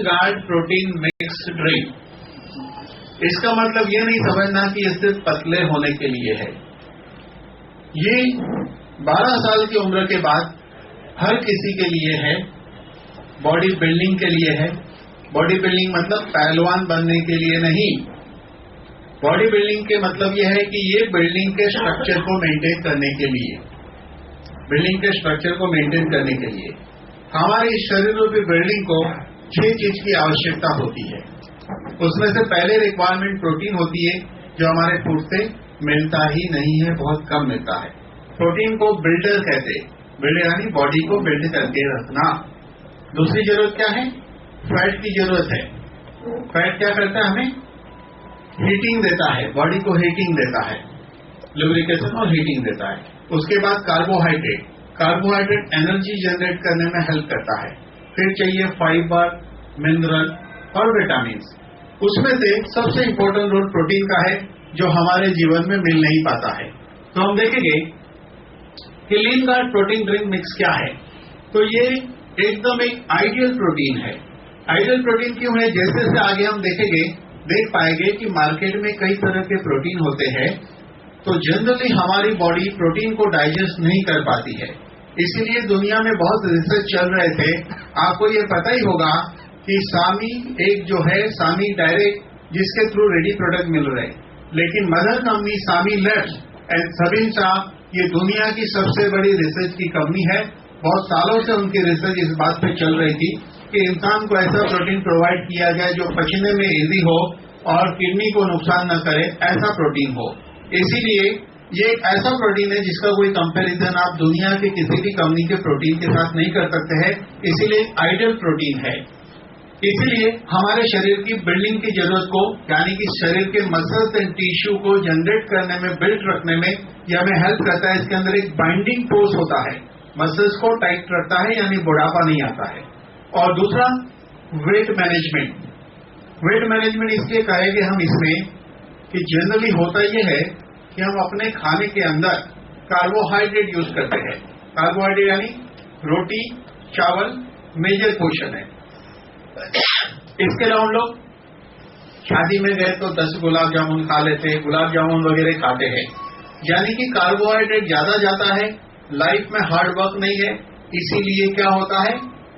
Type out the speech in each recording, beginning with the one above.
Guard protein mix drink, इसका मतलब ये नहीं समझना कि ये सिर्फ पतले होने के लिए है। ये 12 साल की उम्र के बाद हर किसी के लिए है, बॉडी बिल्डिंग के लिए है। बॉडी बिल्डिंग मतलब पहलवान बनने के लिए नहीं। बॉडी बिल्डिंग के मतलब यह है कि ये बिल्डिंग के स्ट्रक्चर को मेंटेन करने के लिए, बिल्डिंग के स्ट्रक्चर को मेंटेन करने के लिए हमारे शरीर की बिल्डिंग को 6 चीज की आवश्यकता होती है। उसमें से पहले रिक्वायरमेंट प्रोटीन होती है, जो हमारे फूड से मिलता ही नहीं है, बहुत कम मिलता है। प्रोटीन को बिल्डर कहते हैं, बिल्डर यानी बॉडी को बिल्ड करके रखना। दूसरी जरूरत क्या है? फैट की जरूरत है। फैट क्या करता है? हमें हीटिंग देता है, बॉडी को हीटिंग देता है, लुब्रिकेशन और हीटिंग देता है। उसके बाद कार्बोहाइड्रेट, कार्बोहाइड्रेट एनर्जी जनरेट करने में हेल्प करता है। फिर चाहिए फाइबर, मिनरल और विटामिन। उसमें से सबसे इंपॉर्टेंट रोल प्रोटीन का है, जो हमारे जीवन में मिल नहीं पाता है। तो हम देखेंगे कि लीन गार्ड प्रोटीन ड्रिंक मिक्स क्या है। तो ये एकदम एक आइडियल प्रोटीन है। आइडियल प्रोटीन क्यों है? जैसे जैसे आगे हम देख पाएंगे कि मार्केट में कई तरह के प्रोटीन होते हैं, तो जनरली हमारी बॉडी प्रोटीन को डाइजेस्ट नहीं कर पाती है। इसीलिए दुनिया में बहुत रिसर्च चल रहे थे। आपको ये पता ही होगा कि सामी एक जो है, सामी डायरेक्ट, जिसके थ्रू रेडी प्रोडक्ट मिल रहे, लेकिन mother company Sami labs and Sabinsa, ये दुनिया की सबसे बड़ी रिसर्च की कंपनी है। बहुत सालों से उनकी रिसर्च इस बात पे चल रही थी कि इंसान को ऐसा प्रोटीन प्रोवाइड किया जाए जो पचने में इजी हो और किडनी को नुकसान न करे, ऐसा प्रोटीन हो। इसीलिए ये एक ऐसा प्रोटीन है जिसका कोई कंपैरिजन आप दुनिया के किसी भी कंपनी के प्रोटीन के साथ नहीं कर सकते हैं। इसीलिए आइडियल प्रोटीन है। इसीलिए हमारे शरीर की बिल्डिंग की जरूरत को, यानी कि शरीर के मसल्स एंड टिश्यू को जनरेट करने में, बिल्ड रखने में ये हमें हेल्प करता है। इसके अंदर एक बाइंडिंग फोर्स होता है, मसल्स को टाइट रखता है, यानी बुढ़ापा नहीं आता है। और दूसरा वेट मैनेजमेंट। वेट मैनेजमेंट इसलिए कहेंगे हम इसमें कि जनरली होता यह है कि हम अपने खाने के अंदर कार्बोहाइड्रेट यूज करते हैं। कार्बोहाइड्रेट यानी रोटी, चावल मेजर पोर्शन है। इसके अलावा हम लोग शादी में गए तो 10 गुलाब जामुन खा लेते हैं, गुलाब जामुन वगैरह खाते हैं। यानी कि कार्बोहाइड्रेट ज्यादा जाता है, लाइफ में हार्ड वर्क नहीं है, इसीलिए क्या होता है,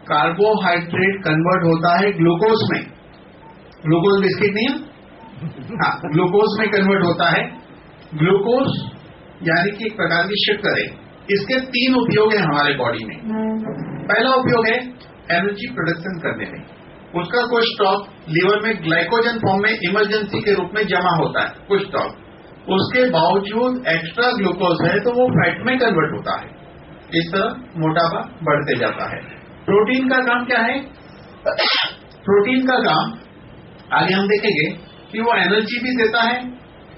कार्बोहाइड्रेट कन्वर्ट होता है ग्लूकोज में। ग्लूकोज बिस्किट नहीं है, हाँ, ग्लूकोज में कन्वर्ट होता है। ग्लूकोज यानी कि एक प्रकार की शक्कर है। इसके 3 उपयोग है हमारे बॉडी में। पहला उपयोग है एनर्जी प्रोडक्शन करने में। उसका कुछ स्टॉक लीवर में ग्लाइकोजन फॉर्म में इमरजेंसी के रूप में जमा होता है, कुछ स्टॉक। उसके बावजूद एक्स्ट्रा ग्लूकोज है तो वो फैट में कन्वर्ट होता है। इस तरह मोटापा बढ़ते जाता है। प्रोटीन का काम क्या है? प्रोटीन का काम आगे हम देखेंगे कि वो एनर्जी भी देता है।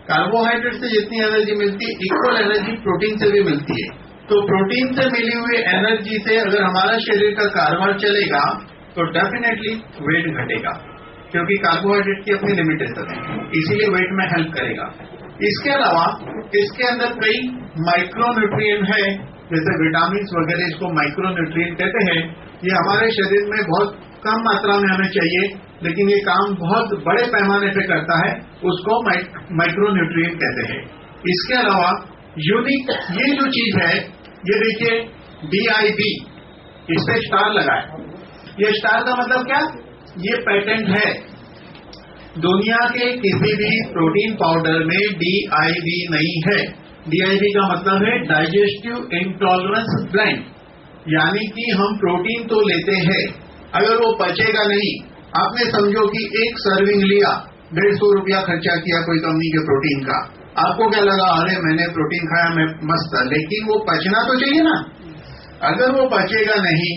कार्बोहाइड्रेट से जितनी एनर्जी मिलती है, इक्वल एनर्जी प्रोटीन से भी मिलती है। तो प्रोटीन से मिली हुई एनर्जी से अगर हमारा शरीर का कारोबार चलेगा तो डेफिनेटली वेट घटेगा, क्योंकि कार्बोहाइड्रेट की अपनी लिमिटेशन है, इसीलिए वेट में हेल्प करेगा। इसके अलावा इसके अंदर कई माइक्रोन्यूट्रिएंट है, जैसे विटामिन वगैरह, इसको माइक्रोन्यूट्रिएंट कहते हैं। ये हमारे शरीर में बहुत कम मात्रा में हमें चाहिए, लेकिन ये काम बहुत बड़े पैमाने पे करता है, उसको माइक्रोन्यूट्रिएंट कहते हैं। इसके अलावा यूनिक ये जो चीज है, ये देखिए DIB, इस पे स्टार लगा है। ये स्टार का मतलब क्या? ये पेटेंट है। दुनिया के किसी भी प्रोटीन पाउडर में DIB नहीं है। DIB का मतलब है डाइजेस्टिव इंटॉलरेंस ब्लेंड, यानी कि हम प्रोटीन तो लेते हैं, अगर वो पचेगा नहीं, आपने समझो कि एक सर्विंग लिया, 150 रुपया खर्चा किया कोई कंपनी के प्रोटीन का, आपको क्या लगा, अरे मैंने प्रोटीन खाया, मैं मस्त, लेकिन वो पचना तो चाहिए ना। अगर वो पचेगा नहीं,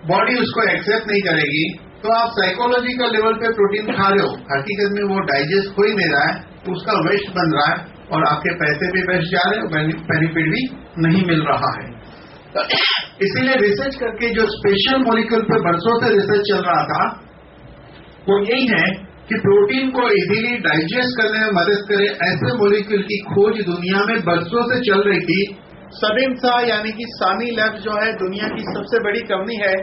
बॉडी उसको एक्सेप्ट नहीं करेगी, तो आप साइकोलॉजिकल लेवल पे प्रोटीन खा रहे हो, हकीकत में वो डाइजेस्ट हो ही नहीं रहा है, उसका वेस्ट बन रहा है और आपके पैसे भी वेस्ट जा रहे हैं, बेनिफिट भी नहीं मिल रहा है। इसीलिए रिसर्च करके जो स्पेशल मॉलिक्यूल पे बरसों से रिसर्च चल रहा था, वो यही है कि प्रोटीन को इजीली डाइजेस्ट करने में मदद करे ऐसे मॉलिक्यूल की खोज दुनिया में बरसों से चल रही थी। सबिनसा यानी कि सामी लैब्स जो है दुनिया की सबसे बड़ी कंपनी है,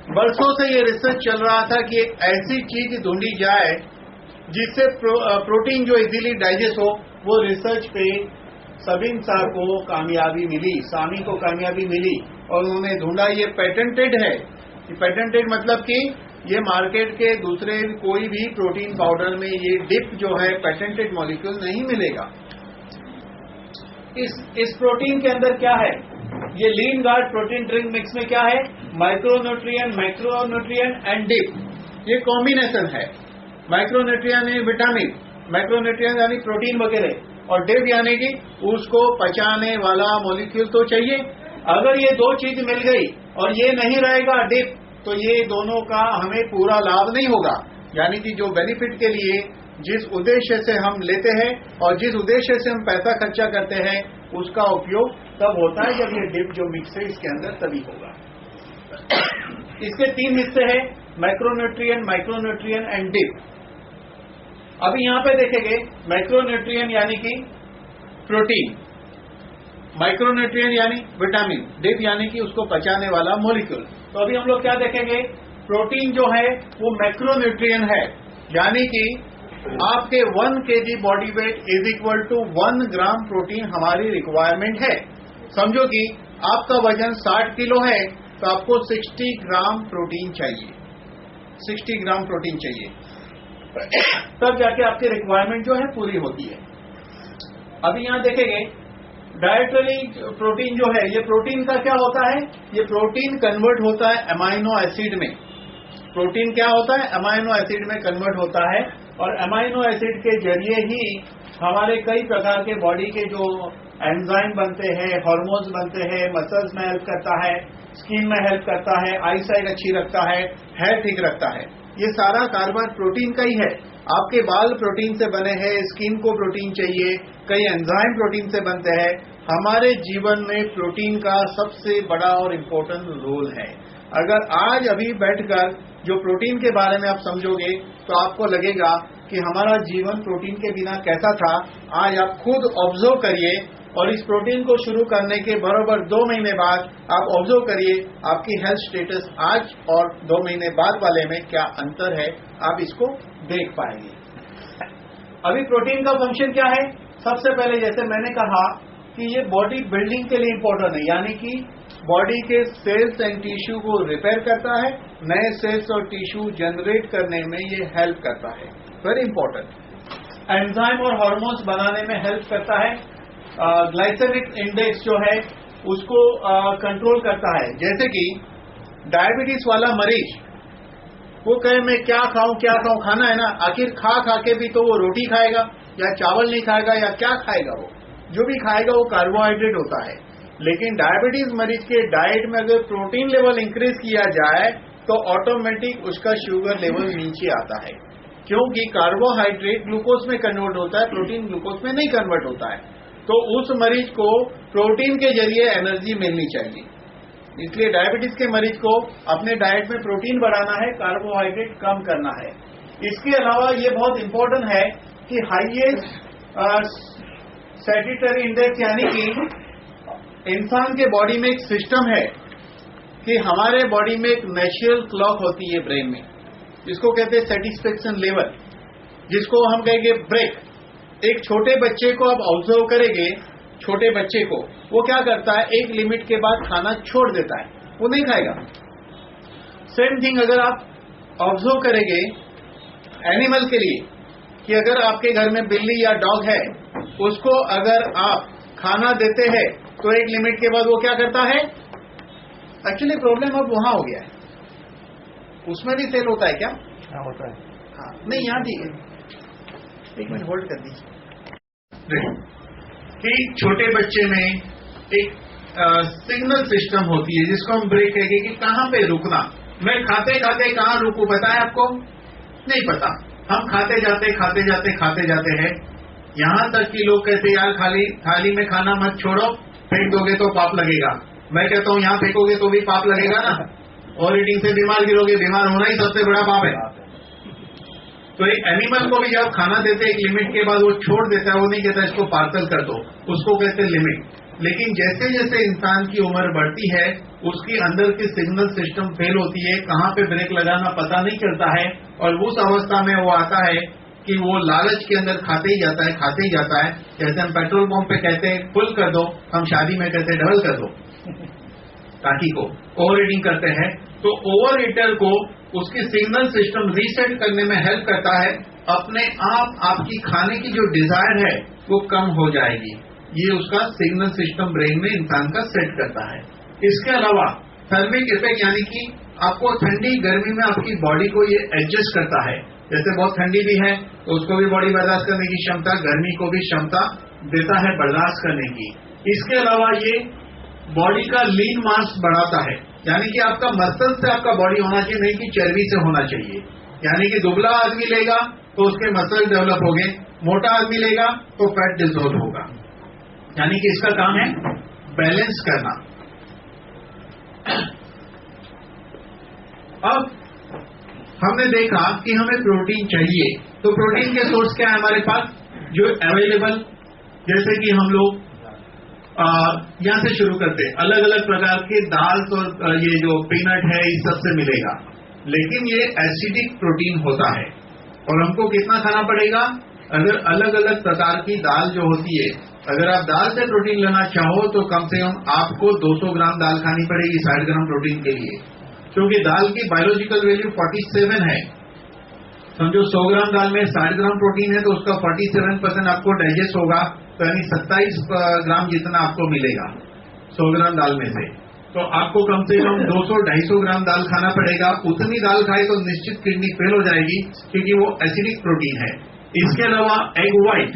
वर्षों से ये रिसर्च चल रहा था कि एक ऐसी चीज ढूंढी जाए जिससे प्रोटीन जो इजीली डाइजेस्ट हो। वो रिसर्च पे सबिन साहब को कामयाबी मिली, सामी को कामयाबी मिली और उन्होंने ढूंढा। ये पेटेंटेड है। पेटेंटेड मतलब कि ये मार्केट के दूसरे कोई भी प्रोटीन पाउडर में ये डिप जो है पेटेंटेड मॉलिक्यूल नहीं मिलेगा। इस प्रोटीन के अंदर क्या है? ये लीन गार्ड प्रोटीन ड्रिंक मिक्स में क्या है? माइक्रोन्यूट्रिएंट, मैक्रोन्यूट्रिएंट एंड डिप, ये कॉम्बिनेशन है। माइक्रोन्यूट्रिएंट यानी विटामिन, मैक्रोन्यूट्रिएंट यानी प्रोटीन वगैरह, और डिप यानी कि उसको पचाने वाला मॉलिक्यूल तो चाहिए। अगर ये दो चीज मिल गई और ये नहीं रहेगा डिप, तो ये दोनों का हमें पूरा लाभ नहीं होगा। यानी कि जो बेनिफिट के लिए जिस उद्देश्य से हम लेते हैं और जिस उद्देश्य से हम पैसा खर्चा करते हैं, उसका उपयोग तब होता है जब ये डिप जो मिक्स है इसके अंदर तभी होगा। इसके 3 हिस्से हैं, मैक्रोन्यूट्रिएंट, माइक्रोन्यूट्रिएंट एंड डिप। अभी यहां पे देखेंगे, मैक्रोन्यूट्रिएंट यानी कि प्रोटीन, माइक्रोन्यूट्रिएंट यानी विटामिन, डिप यानी कि उसको पचाने वाला मॉलिक्यूल। तो अभी हम लोग क्या देखेंगे? प्रोटीन जो है वो मैक्रोन्यूट्रिएंट है, यानी कि आपके 1 kg body weight is equal to 1 gram protein हमारी रिक्वायरमेंट है। समझो कि आपका वजन 60 किलो है, तो आपको 60 ग्राम प्रोटीन चाहिए, 60 ग्राम प्रोटीन चाहिए, तब जाके आपकी रिक्वायरमेंट जो है पूरी होती है। अभी यहां देखेंगे, डायटरी प्रोटीन जो है, ये प्रोटीन का क्या होता है? ये प्रोटीन कन्वर्ट होता है अमाइनो एसिड में। प्रोटीन क्या होता है? अमाइनो एसिड में कन्वर्ट होता है, और अमाइनो एसिड के जरिए ही हमारे कई प्रकार के बॉडी के जो एंजाइम बनते हैं, हार्मोन्स बनते हैं, मसल्स में हेल्प करता है, स्किन में हेल्प करता है, आई साइट अच्छी रखता है, हेयर ठीक रखता है। ये सारा कारोबार प्रोटीन का ही है। आपके बाल प्रोटीन से बने हैं, स्किन को प्रोटीन चाहिए, कई एंजाइम प्रोटीन से बनते हैं। हमारे जीवन में प्रोटीन का सबसे बड़ा और इम्पोर्टेंट रोल है। अगर आज अभी बैठकर जो प्रोटीन के बारे में आप समझोगे तो आपको लगेगा कि हमारा जीवन प्रोटीन के बिना कैसा था। आज आप खुद ऑब्जर्व करिए, और इस प्रोटीन को शुरू करने के बराबर 2 महीने बाद आप ऑब्जर्व करिए आपकी हेल्थ स्टेटस आज और 2 महीने बाद वाले में क्या अंतर है, आप इसको देख पाएंगे। अभी प्रोटीन का फंक्शन क्या है? सबसे पहले जैसे मैंने कहा कि ये बॉडी बिल्डिंग के लिए इंपॉर्टेंट है, यानी कि बॉडी के सेल्स एंड टिश्यू को रिपेयर करता है, नए सेल्स और टिश्यू जनरेट करने में ये हेल्प करता है, वेरी इंपॉर्टेंट। एंजाइम और हार्मोन्स बनाने में हेल्प करता है। ग्लाइसेमिक इंडेक्स जो है उसको कंट्रोल करता है। जैसे कि डायबिटीज वाला मरीज वो कहे मैं क्या खाऊं खाना है ना, आखिर खा के भी तो वो रोटी खाएगा या चावल नहीं खाएगा या क्या खाएगा? वो जो भी खाएगा वो कार्बोहाइड्रेट होता है। लेकिन डायबिटीज मरीज के डाइट में अगर प्रोटीन लेवल इंक्रीज किया जाए तो ऑटोमेटिक उसका शुगर लेवल नीचे आता है, क्योंकि कार्बोहाइड्रेट ग्लूकोज में कन्वर्ट होता है, प्रोटीन ग्लूकोज में नहीं कन्वर्ट होता है। तो उस मरीज को प्रोटीन के जरिए एनर्जी मिलनी चाहिए। इसलिए डायबिटीज के मरीज को अपने डाइट में प्रोटीन बढ़ाना है, कार्बोहाइड्रेट कम करना है। इसके अलावा ये बहुत इंपॉर्टेंट है कि हाईएस्ट सैटिस्फैक्टरी इंडेक्स, यानी कि इंसान के बॉडी में एक सिस्टम है कि हमारे बॉडी में एक नेचुरल क्लॉक होती है ब्रेन में, जिसको कहते हैं सेटिस्फेक्शन लेवल, जिसको हम कहेंगे ब्रेक। एक छोटे बच्चे को आप ऑब्जर्व करेंगे, छोटे बच्चे को वो क्या करता है, एक लिमिट के बाद खाना छोड़ देता है, वो नहीं खाएगा। सेम थिंग अगर आप ऑब्जर्व करेंगे एनिमल के लिए, कि अगर आपके घर में बिल्ली या डॉग है, उसको अगर आप खाना देते हैं तो एक लिमिट के बाद वो क्या करता है। एक्चुअली प्रॉब्लम अब वहां हो गया है, उसमें भी सेल होता है क्या? हाँ होता है। हाँ नहीं, यहाँ दी 1 मिनट होल्ड कर दीजिए। कि छोटे बच्चे में एक सिग्नल सिस्टम होती है जिसको हम ब्रेक कहेंगे कि कहां पे रुकना। मैं खाते खाते कहां रुकूं, पता है आपको? नहीं पता। हम खाते जाते हैं, यहां तक कि लोग कहते यार थाली में खाना मत छोड़ो, फेंक दोगे तो पाप लगेगा। मैं कहता हूं यहां फेंकोगे तो भी पाप लगेगा ना, और ईटिंग से बीमार गिरोगे, बीमार होना ही सबसे बड़ा पाप है। तो एक एनिमल को भी जब खाना देते एक लिमिट के बाद वो छोड़ देता है, वो नहीं कहता इसको पार्सल कर दो, उसको कहते हैं लिमिट। लेकिन जैसे जैसे इंसान की उम्र बढ़ती है उसकी अंदर की सिग्नल सिस्टम फेल होती है, कहां पे ब्रेक लगाना पता नहीं चलता है, और उस अवस्था में वो आता है कि वो लालच के अंदर खाते ही जाता है। जैसे हम पेट्रोल पंप पे कहते हैं फुल कर दो, हम शादी में कहते हैं डबल कर दो टाकी को, ओवर हीटिंग करते हैं। तो ओवर हीटर को उसकी सिग्नल सिस्टम रीसेट करने में हेल्प करता है। अपने आप आपकी खाने की जो डिजायर है वो कम हो जाएगी, ये उसका सिग्नल सिस्टम ब्रेन में इंसान का सेट करता है। इसके अलावा थर्मिक इफेक्ट, यानी कि आपको ठंडी गर्मी में आपकी बॉडी को ये एडजस्ट करता है। जैसे बहुत ठंडी भी है तो उसको भी बॉडी बर्दाश्त करने की क्षमता, गर्मी को भी क्षमता देता है बर्दाश्त करने की। इसके अलावा ये बॉडी का लीन मास बढ़ाता है, यानी कि आपका मसल से आपका बॉडी होना चाहिए, नहीं कि चर्बी से होना चाहिए। यानी कि दुबला आदमी लेगा तो उसके मसल डेवलप होंगे, मोटा आदमी लेगा तो फैट डिसॉल्व होगा। यानी कि इसका काम है बैलेंस करना। अब हमने देखा कि हमें प्रोटीन चाहिए, तो प्रोटीन के सोर्स क्या है हमारे पास जो अवेलेबल, जैसे कि हम लोग यहां से शुरू करते, अलग अलग प्रकार के दाल और ये जो पीनट है इस सबसे मिलेगा, लेकिन ये एसिडिक प्रोटीन होता है और हमको कितना खाना पड़ेगा? अगर अलग अलग प्रकार की दाल जो होती है, अगर आप दाल से प्रोटीन लेना चाहो तो कम से कम आपको 200 ग्राम दाल खानी पड़ेगी 60 ग्राम प्रोटीन के लिए, क्योंकि दाल की बायोलॉजिकल वैल्यू 47 है। समझो 100 ग्राम दाल में 60 ग्राम प्रोटीन है तो उसका 47% आपको डाइजेस्ट होगा, तो यानी 27 ग्राम जितना आपको मिलेगा 100 ग्राम दाल में से। तो आपको कम से कम 200-250 ग्राम दाल खाना पड़ेगा। उतनी दाल खाए तो निश्चित किडनी फेल हो जाएगी, क्योंकि वो एसिडिक प्रोटीन है। इसके अलावा एग व्हाइट,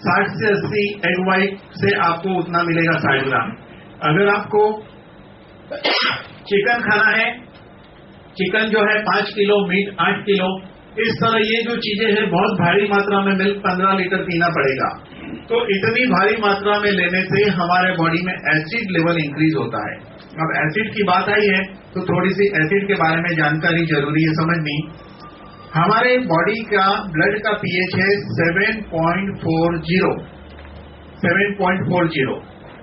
60 से 80 एग व्हाइट से आपको उतना मिलेगा 60 ग्राम। अगर आपको चिकन खाना है, चिकन जो है 5 किलो, मीट 8 किलो, इस तरह ये जो चीजें हैं बहुत भारी मात्रा में मिल्क 15 लीटर पीना पड़ेगा। तो इतनी भारी मात्रा में लेने से हमारे बॉडी में एसिड लेवल इंक्रीज होता है। अब एसिड की बात आई है तो थोड़ी सी एसिड के बारे में जानकारी जरूरी है समझनी। हमारे बॉडी का ब्लड का पीएच है 7.40।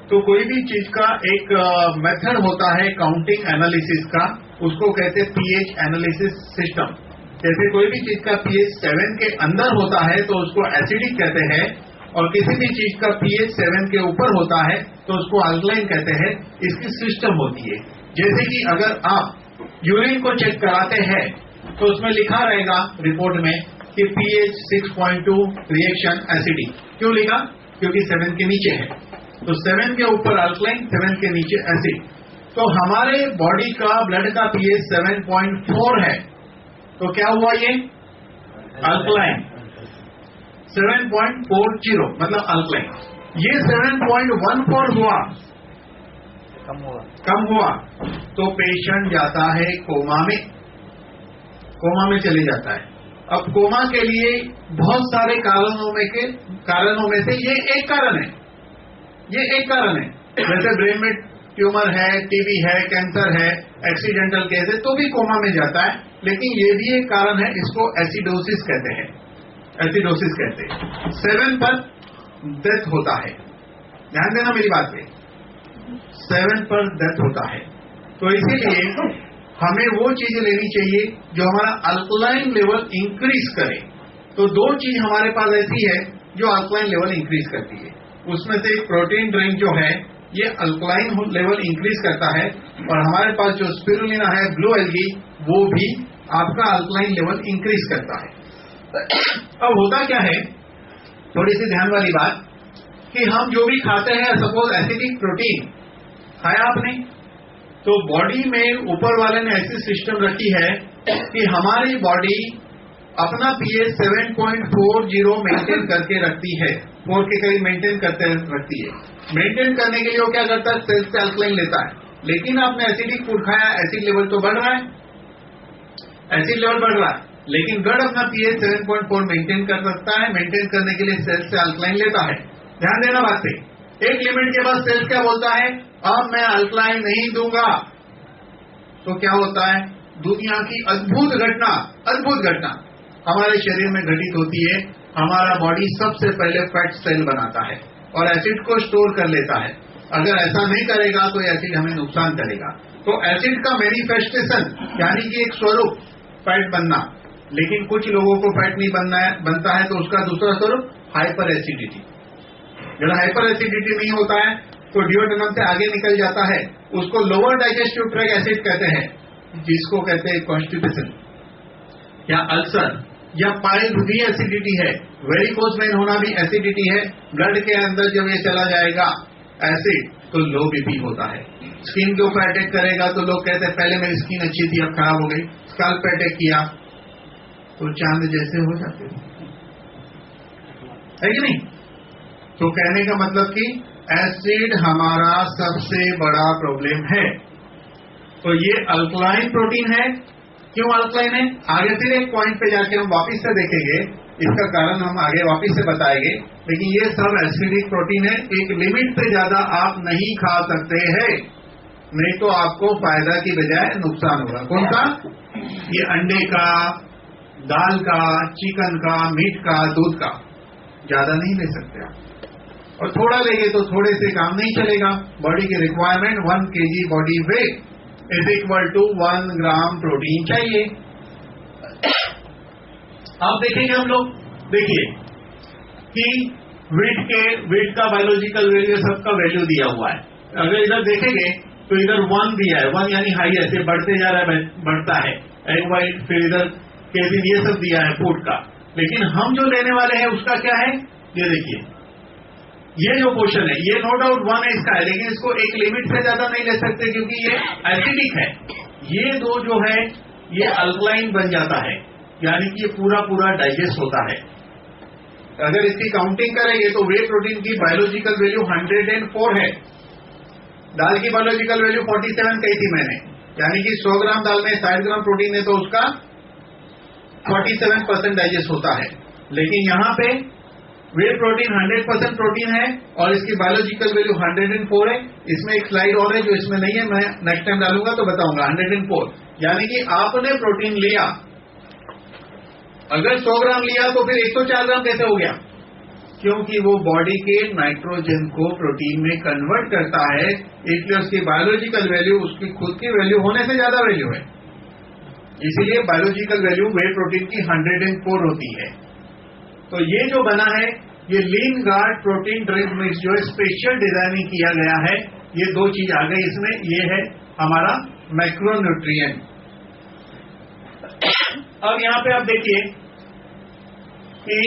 तो कोई भी चीज का एक मेथड होता है काउंटिंग एनालिसिस का, उसको कहते हैं पीएच एनालिसिस सिस्टम। जैसे कोई भी चीज का पीएच 7 के अंदर होता है तो उसको एसिडिक कहते हैं, और किसी भी चीज का पीएच 7 के ऊपर होता है तो उसको अल्कलाइन कहते हैं। इसकी सिस्टम होती है, जैसे कि अगर आप यूरिन को चेक कराते हैं तो उसमें लिखा रहेगा रिपोर्ट में कि पीएच 6.2 रिएक्शन एसिडिक। क्यों लिखा? क्योंकि 7 के नीचे है, तो 7 के ऊपर अल्कलाइन, 7 के नीचे एसिड। तो हमारे बॉडी का ब्लड का पीएच 7.4 है, तो क्या हुआ ये? अल्कलाइन। 7.40 मतलब अल्कलाइन। ये 7.14 हुआ, कम हुआ तो पेशेंट जाता है कोमा में चले जाता है। अब कोमा के लिए बहुत सारे कारणों में से ये एक कारण है। जैसे ब्रेन में ट्यूमर है, टीबी है, कैंसर है, एक्सीडेंटल केस है तो भी कोमा में जाता है, लेकिन ये भी एक कारण है, इसको एसिडोसिस कहते हैं। 7 पर डेथ होता है, ध्यान देना मेरी बात पे, 7 पर डेथ होता है। तो इसीलिए हमें वो चीजें लेनी चाहिए जो हमारा अल्कलाइन लेवल इंक्रीज करे। तो 2 चीज हमारे पास ऐसी है जो अल्कलाइन लेवल इंक्रीज करती है। उसमें से प्रोटीन ड्रिंक जो है ये अल्कलाइन लेवल इंक्रीज करता है, और हमारे पास जो स्पिरुलिना है, ब्लू एल्गी, वो भी आपका अल्कलाइन लेवल इंक्रीज करता है। अब होता क्या है, थोड़ी सी ध्यान वाली बात, कि हम जो भी खाते हैं, सपोज एसिडिक प्रोटीन खाया आपने, तो बॉडी में ऊपर वाले ने ऐसी सिस्टम रखी है कि हमारी बॉडी अपना पीएच 7.40 मेंटेन करके रखती है, 4 के करीब मेंटेन करते रखती है। मेंटेन करने के लिए वो क्या करता है? सेल्स से अल्कलाइन लेता है। लेकिन आपने एसिडिक फूड खाया, एसिड लेवल तो बढ़ रहा है, एसिड लेवल बढ़ रहा है, लेकिन गढ़ अपना पीएच 7.4 मेंटेन कर सकता है। मेंटेन करने के लिए सेल्स से अल्कलाइन लेता है। ध्यान देना बात पे, एक लिमिट के बाद सेल्स क्या बोलता है? अब मैं अल्कलाइन नहीं दूंगा। तो क्या होता है? दुनिया की अद्भुत घटना हमारे शरीर में घटित होती है। हमारा बॉडी सबसे पहले फैट सेल बनाता है। और एसिड को स्टोर कर लेता है। अगर ऐसा नहीं करेगा तो एसिड हमें नुकसान करेगा। तो एसिड का मैनिफेस्टेशन यानी कि एक स्वरूप फैट बनना, लेकिन कुछ लोगों को फैट नहीं बनता है तो उसका दूसरा स्वरूप हाइपर एसिडिटी। जब हाइपर एसिडिटी नहीं होता है तो डिओडेनम से आगे निकल जाता है, उसको लोअर डाइजेस्टिव ट्रैक्ट एसिड कहते हैं, जिसको कहते हैं कॉन्स्टिपेशन या अल्सर, या पाइल्स भी एसिडिटी है, वेरिकोज वेन होना भी एसिडिटी है। ब्लड के अंदर जब ये चला जाएगा एसिड तो लो बीपी होता है। स्किन के ऊपर अटैक करेगा तो लोग कहते हैं पहले मेरी स्किन अच्छी थी अब खराब हो गई। स्कैल्प पे अटैक किया तो चांद जैसे हो जाते है कि नहीं। तो कहने का मतलब कि एसिड हमारा सबसे बड़ा प्रॉब्लम है। तो ये अल्कलाइन प्रोटीन है। क्यों अल्कलाइन है, आगे फिर एक पॉइंट पे जाके हम वापस से देखेंगे, इसका कारण हम आगे वापस से बताएंगे। लेकिन ये सब एसिडिक प्रोटीन है, एक लिमिट से ज्यादा आप नहीं खा सकते हैं, नहीं तो आपको फायदा की बजाय नुकसान होगा। कौन सा, ये अंडे का, दाल का, चिकन का, मीट का, दूध का ज्यादा नहीं ले सकते आप, और थोड़ा लेंगे तो थोड़े से काम नहीं चलेगा। बॉडी की requirement 1 kg body weight is equal to 1 gram protein चाहिए। अब देखेंगे हम लोग, देखिए कि वेट का बायोलॉजिकल वैल्यू, सबका वैल्यू दिया हुआ है। अगर इधर देखेंगे तो इधर 1 दिया है, 1 यानी हाईएस्ट, ये बढ़ते जा रहा है, बढ़ता है एग वाइट, फिर इधर केजिन, ये सब दिया है फूड का। लेकिन हम जो लेने वाले हैं उसका क्या है, ये देखिए, ये जो पोर्शन है ये नो डाउट 1 है इसका है, लेकिन इसको एक लिमिट से ज्यादा नहीं ले सकते क्योंकि ये एसिडिक है। ये दो जो है ये अल्कलाइन बन जाता है, यानी कि ये पूरा पूरा डाइजेस्ट होता है। अगर इसकी काउंटिंग करेंगे तो वे प्रोटीन की बायोलॉजिकल वैल्यू 104 है, दाल की बायोलॉजिकल वैल्यू 47 कही थी मैंने, यानी कि 100 ग्राम दाल में 60 ग्राम प्रोटीन है तो उसका 47% डाइजेस्ट होता है। लेकिन यहां पे वे प्रोटीन 100% प्रोटीन है और इसकी बायोलॉजिकल वैल्यू 104 है। इसमें एक स्लाइड और है जो इसमें नहीं है, मैं नेक्स्ट टाइम डालूंगा तो बताऊंगा। 104 यानी कि आपने प्रोटीन लिया, अगर 100 ग्राम लिया तो फिर 104 ग्राम कैसे हो गया, क्योंकि वो बॉडी के नाइट्रोजन को प्रोटीन में कन्वर्ट करता है, इसलिए उसकी बायोलॉजिकल वैल्यू उसकी खुद की वैल्यू होने से ज्यादा वैल्यू है। इसीलिए बायोलॉजिकल वैल्यू वे प्रोटीन की 104 होती है। तो ये जो बना है ये लीन गार्ड प्रोटीन ड्रिंक मिक्स जो स्पेशल डिजाइनिंग किया गया है, ये दो चीज आ गई इसमें। ये है हमारा मैक्रोन्यूट्रिएंट। अब यहां पे आप देखिए कि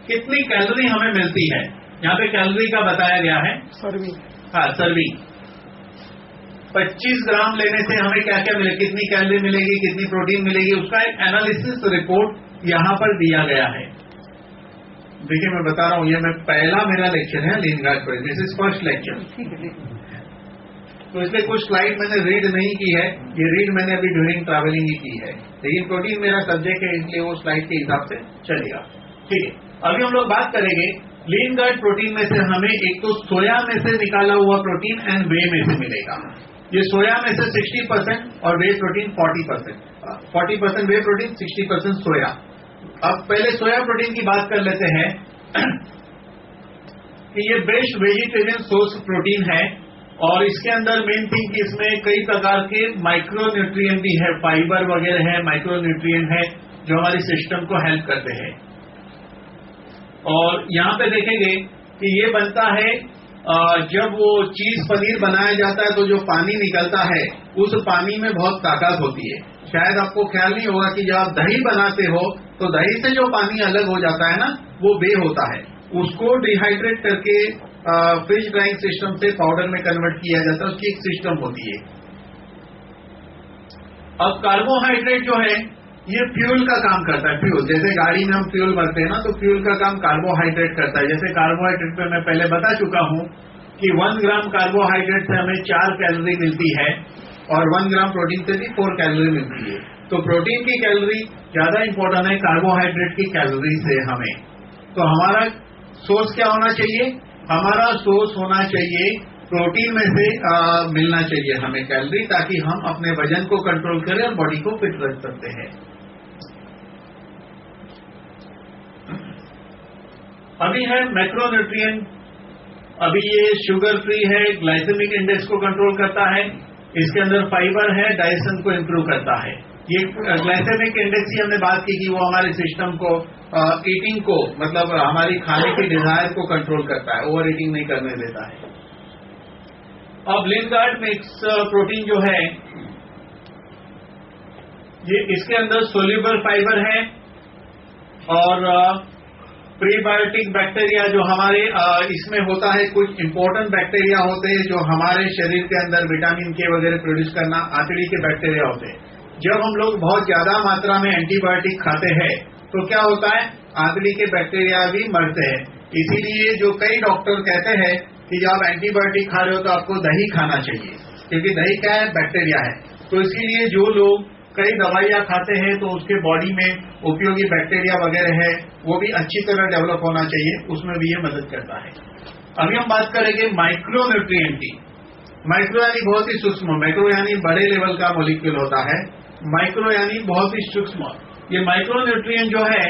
कितनी कैलोरी हमें मिलती है। यहां पे कैलोरी का बताया गया है, सर्विंग। हाँ, सर्विंग 25 ग्राम लेने से हमें क्या क्या मिलेगा, कितनी कैलोरी मिलेगी, कितनी प्रोटीन मिलेगी, उसका एक एनालिसिस रिपोर्ट यहां पर दिया गया है। देखिए मैं बता रहा हूं, ये मैं पहला मेरा लेक्चर है लीन गार्ड पर, दिस इज फर्स्ट लेक्चर। तो इसलिए कुछ स्लाइड मैंने रीड नहीं की है, ये रीड मैंने अभी ड्यूरिंग ट्रैवलिंग ही की है, लेकिन प्रोटीन मेरा सब्जेक्ट है इसलिए वो स्लाइड के हिसाब से चलेगा। ठीक है, अभी हम लोग बात करेंगे लीन गार्ड प्रोटीन में से हमें एक तो सोया में से निकाला हुआ प्रोटीन एंड वे में से मिलेगा। ये सोया में से 60% और वे प्रोटीन 40%, 40% वे प्रोटीन, 60% सोया। अब पहले सोया प्रोटीन की बात कर लेते हैं कि ये बेस्ट वेजिटेरियन सोर्स प्रोटीन है और इसके अंदर मेन थिंग कि इसमें कई प्रकार के माइक्रो न्यूट्रिएंट भी है, फाइबर वगैरह है, माइक्रो न्यूट्रिएंट है जो हमारे सिस्टम को हेल्प करते हैं। और यहां पे देखेंगे कि ये बनता है जब वो चीज पनीर बनाया जाता है तो जो पानी निकलता है उस पानी में बहुत ताकत होती है। शायद आपको ख्याल नहीं होगा कि जब आप दही बनाते हो तो दही से जो पानी अलग हो जाता है ना, वो वे होता है, उसको डिहाइड्रेट करके फ्रिज ड्राइंग सिस्टम से पाउडर में कन्वर्ट किया जाता है, उसकी एक सिस्टम होती है। अब कार्बोहाइड्रेट जो है ये फ्यूल का काम करता है। फ्यूल जैसे गाड़ी में हम फ्यूल भरते हैं ना, तो फ्यूल का काम कार्बोहाइड्रेट करता है। जैसे कार्बोहाइड्रेट पे मैं पहले बता चुका हूं कि 1 ग्राम कार्बोहाइड्रेट से हमें 4 कैलोरी मिलती है और 1 ग्राम प्रोटीन से भी 4 कैलोरी मिलती है। तो प्रोटीन की कैलोरी ज्यादा इंपॉर्टेंट है कार्बोहाइड्रेट की कैलोरी से हमें। तो हमारा सोर्स क्या होना चाहिए, हमारा सोर्स होना चाहिए प्रोटीन में से मिलना चाहिए हमें कैलोरी, ताकि हम अपने वजन को कंट्रोल करें और बॉडी को फिट रख सकते हैं। अभी है मैक्रोन्यूट्रिएंट, अभी ये शुगर फ्री है, ग्लाइसेमिक इंडेक्स को कंट्रोल करता है, इसके अंदर फाइबर है, डाइजेशन को इंप्रूव करता है। ये ग्लाइसेमिक इंडेक्स की हमने बात की कि वो हमारे सिस्टम को ईटिंग को मतलब हमारी खाने की डिजायर को कंट्रोल करता है, ओवर ईटिंग नहीं करने देता है। अब लिनगार्ड मिक्स प्रोटीन जो है ये इसके अंदर सोल्यूबल फाइबर है और प्रीबायोटिक बैक्टीरिया जो हमारे इसमें होता है, कुछ इंपॉर्टेंट बैक्टीरिया होते हैं जो हमारे शरीर के अंदर विटामिन के वगैरह प्रोड्यूस करना आंतड़ी के बैक्टीरिया होते हैं। जब हम लोग बहुत ज्यादा मात्रा में एंटीबायोटिक खाते हैं तो क्या होता है, आंतड़ी के बैक्टीरिया भी मरते हैं। इसीलिए जो कई डॉक्टर कहते हैं कि जब आप एंटीबायोटिक खा रहे हो तो आपको दही खाना चाहिए, क्योंकि दही क्या है, बैक्टीरिया है। तो इसीलिए जो लोग कई दवाइयां खाते हैं तो उसके बॉडी में उपयोगी बैक्टीरिया वगैरह है वो भी अच्छी तरह डेवलप होना चाहिए, उसमें भी ये मदद करता है। अभी हम बात करेंगे माइक्रो न्यूट्रिएंट की। माइक्रो यानी बहुत ही सूक्ष्म, मैक्रो यानी बड़े लेवल का मॉलिक्यूल होता है, माइक्रो यानी बहुत ही सूक्ष्म। ये माइक्रो न्यूट्रिएंट जो है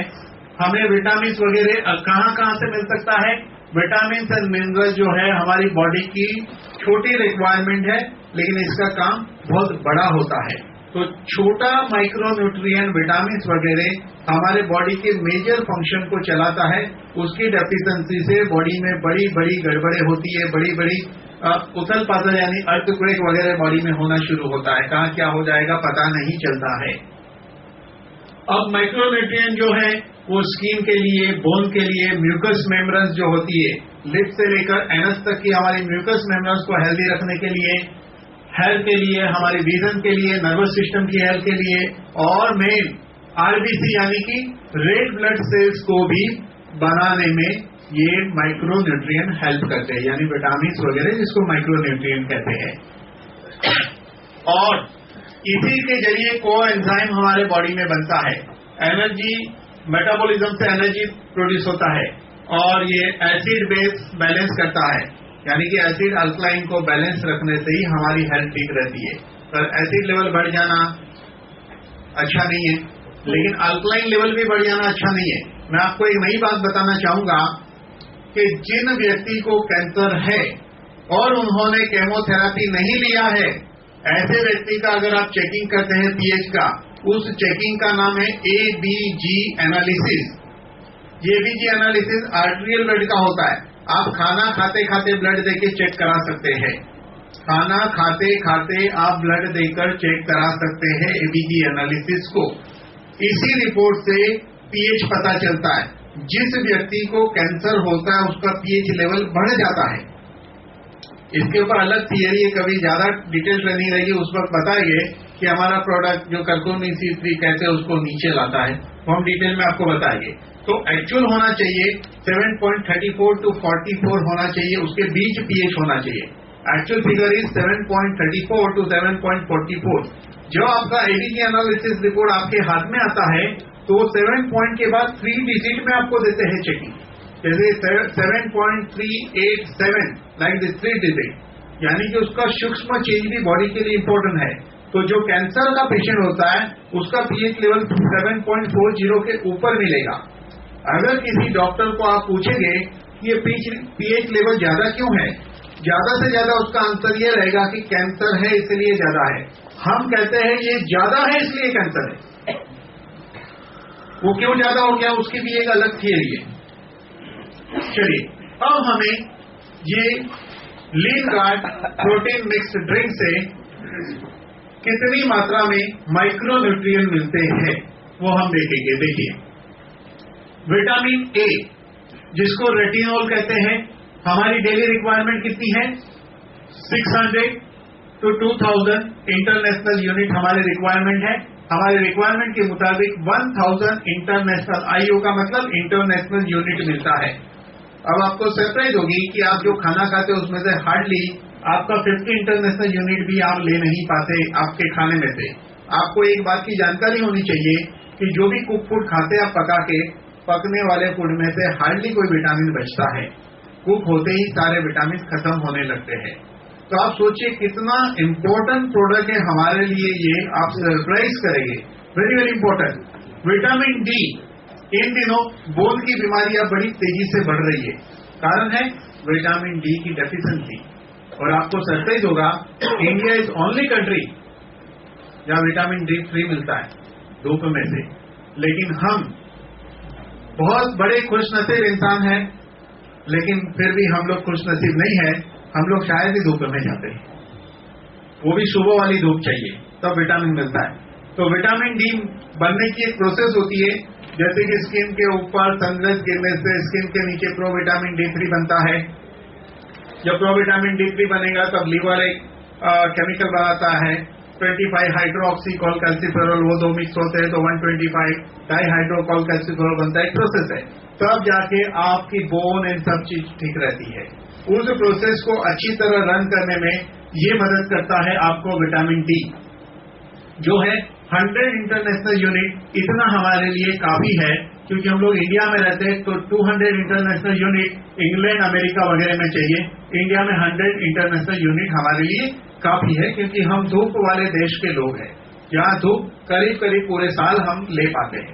हमें विटामिन वगैरह कहां से मिल सकता है। विटामिन एंड मिनरल जो है हमारी बॉडी की छोटी रिक्वायरमेंट है, लेकिन इसका काम बहुत बड़ा होता है। तो छोटा माइक्रो न्यूट्रिएंट विटामिन वगैरह हमारे बॉडी के मेजर फंक्शन को चलाता है। उसकी डेफिशिएंसी से बॉडी में बड़ी बड़ी गड़बड़े होती है, बड़ी बड़ी उथल पाथल यानी अर्थक्वेक वगैरह बॉडी में होना शुरू होता है। कहाँ क्या हो जाएगा पता नहीं चलता है। अब माइक्रो न्यूट्रिएंट जो है वो स्किन के लिए, बोन के लिए, म्यूकस मेम्ब्रेन्स जो होती है लिप से लेकर एनस तक की हमारी म्यूकस मेम्ब्रेन्स को हेल्दी रखने के लिए, हेल्थ के लिए, हमारे विजन के लिए, नर्वस सिस्टम की हेल्थ के लिए, और मेन आरबीसी यानी कि रेड ब्लड सेल्स को भी बनाने में ये माइक्रो न्यूट्रिएंट हेल्प करते हैं, यानी विटामिन वगैरह जिसको माइक्रो न्यूट्रिएंट कहते हैं। और इसी के जरिए कोएंजाइम हमारे बॉडी में बनता है, एनर्जी मेटाबॉलिज्म से एनर्जी प्रोड्यूस होता है, और ये एसिड बेस बैलेंस करता है, यानी कि एसिड अल्कलाइन को बैलेंस रखने से ही हमारी हेल्थ ठीक रहती है। पर एसिड लेवल बढ़ जाना अच्छा नहीं है, लेकिन अल्कलाइन लेवल भी बढ़ जाना अच्छा नहीं है। मैं आपको एक नई बात बताना चाहूंगा कि जिन व्यक्ति को कैंसर है और उन्होंने केमोथेरेपी नहीं लिया है, ऐसे व्यक्ति का अगर आप चेकिंग करते हैं पीएच का, उस चेकिंग का नाम है एबीजी एनालिसिस। ये एबीजी एनालिसिस आर्टेरियल ब्लड का होता है। आप खाना खाते खाते ब्लड देके चेक करा सकते हैं, खाना खाते खाते आप ब्लड देकर चेक करा सकते हैं एबीजी एनालिसिस को। इसी रिपोर्ट से पीएच पता चलता है। जिस व्यक्ति को कैंसर होता है उसका पीएच लेवल बढ़ जाता है। इसके ऊपर अलग थियरी है, कभी ज्यादा डिटेल नहीं रहेगी, उस वक्त बताएंगे कि हमारा प्रोडक्ट जो कर्कुमिन C3 कहते हैं उसको नीचे लाता है, वो हम डिटेल में आपको बताएंगे। तो एक्चुअल होना चाहिए 7.34 to 44 होना चाहिए, उसके बीच पीएच होना चाहिए। Actual figure is 7.34 to 7.44। जब आपका एबीजी एनालिसिस रिपोर्ट आपके हाथ में आता है तो 7 पॉइंट के बाद 3 डिजिट में आपको देते हैं चेकिंग, जैसे 7.387 लाइक दिस 3 डिजिट, यानी कि उसका सूक्ष्म चेंज भी बॉडी के लिए इंपॉर्टेंट है। तो जो कैंसर का पेशेंट होता है उसका पीएच लेवल 7.40 के ऊपर मिलेगा। अगर किसी डॉक्टर को आप पूछेंगे कि ये पीएच लेवल ज्यादा क्यों है, ज्यादा से ज्यादा उसका आंसर ये रहेगा कि कैंसर है इसलिए ज्यादा है। हम कहते हैं ये ज्यादा है इसलिए कैंसर है। वो क्यों ज्यादा हो गया उसकी भी एक अलग थियरी है। चलिए अब हमें ये लिनगार्ड प्रोटीन मिक्स ड्रिंक से कितनी मात्रा में माइक्रो न्यूट्रिएंट मिलते हैं वो हम देखेंगे। देखिए विटामिन ए जिसको रेटिनॉल कहते हैं, हमारी डेली रिक्वायरमेंट कितनी है, 600 to 2000 इंटरनेशनल यूनिट हमारी रिक्वायरमेंट है। हमारे रिक्वायरमेंट के मुताबिक 1000 इंटरनेशनल, आईयू का मतलब इंटरनेशनल यूनिट मिलता है। अब आपको सरप्राइज होगी कि आप जो खाना खाते हो उसमें से हार्डली आपका 50 इंटरनेशनल यूनिट भी आप ले नहीं पाते आपके खाने में से। आपको एक बात की जानकारी होनी चाहिए कि जो भी कुक फूड खाते हैं आप पका के, पकने वाले फूड में से हार्डली कोई विटामिन बचता है। कुक होते ही सारे विटामिन खत्म होने लगते हैं। तो आप सोचिए कितना इंपॉर्टेंट प्रोडक्ट है हमारे लिए ये, आप सरप्राइज करेंगे। Very very important. Vitamin D इन दिनों बोन की बीमारी अब बड़ी तेजी से बढ़ रही है। कारण है विटामिन डी की डेफिशिएंसी। और आपको सरप्राइज होगा, इंडिया इज ओनली कंट्री जहां विटामिन डी फ्री मिलता है धूप में से। लेकिन हम बहुत बड़े खुशनसीब इंसान हैं, लेकिन फिर भी हम लोग खुशनसीब नहीं है। हम लोग शायद ही धूप में जाते हैं, वो भी सुबह वाली धूप चाहिए तब विटामिन मिलता है। तो विटामिन डी बनने की एक प्रोसेस होती है, जैसे कि स्किन के ऊपर सनलाइट गिरने से स्किन के नीचे प्रो विटामिन डी3 बनता है। जब प्रो विटामिन डी3 बनेगा तब लीवर एक केमिकल बनाता है 25 हाइड्रोक्सीकॉल कैल्सिफेरॉल, वो दो मिक्स होते हैं तो 125 डाईहाइड्रोकॉल कैल्सिफेरॉल बनता है। एक प्रोसेस है, तब जाके आपकी बोन एंड सब चीज ठीक रहती है। उस प्रोसेस को अच्छी तरह रन करने में ये मदद करता है आपको विटामिन डी, जो है 100 इंटरनेशनल यूनिट। इतना हमारे लिए काफी है, क्योंकि हम लोग इंडिया में रहते हैं तो 200 इंटरनेशनल यूनिट इंग्लैंड अमेरिका वगैरह में चाहिए। इंडिया में 100 इंटरनेशनल यूनिट हमारे लिए काफी है, क्योंकि हम धूप वाले देश के लोग हैं, जहां धूप करीब करीब पूरे साल हम ले पाते हैं।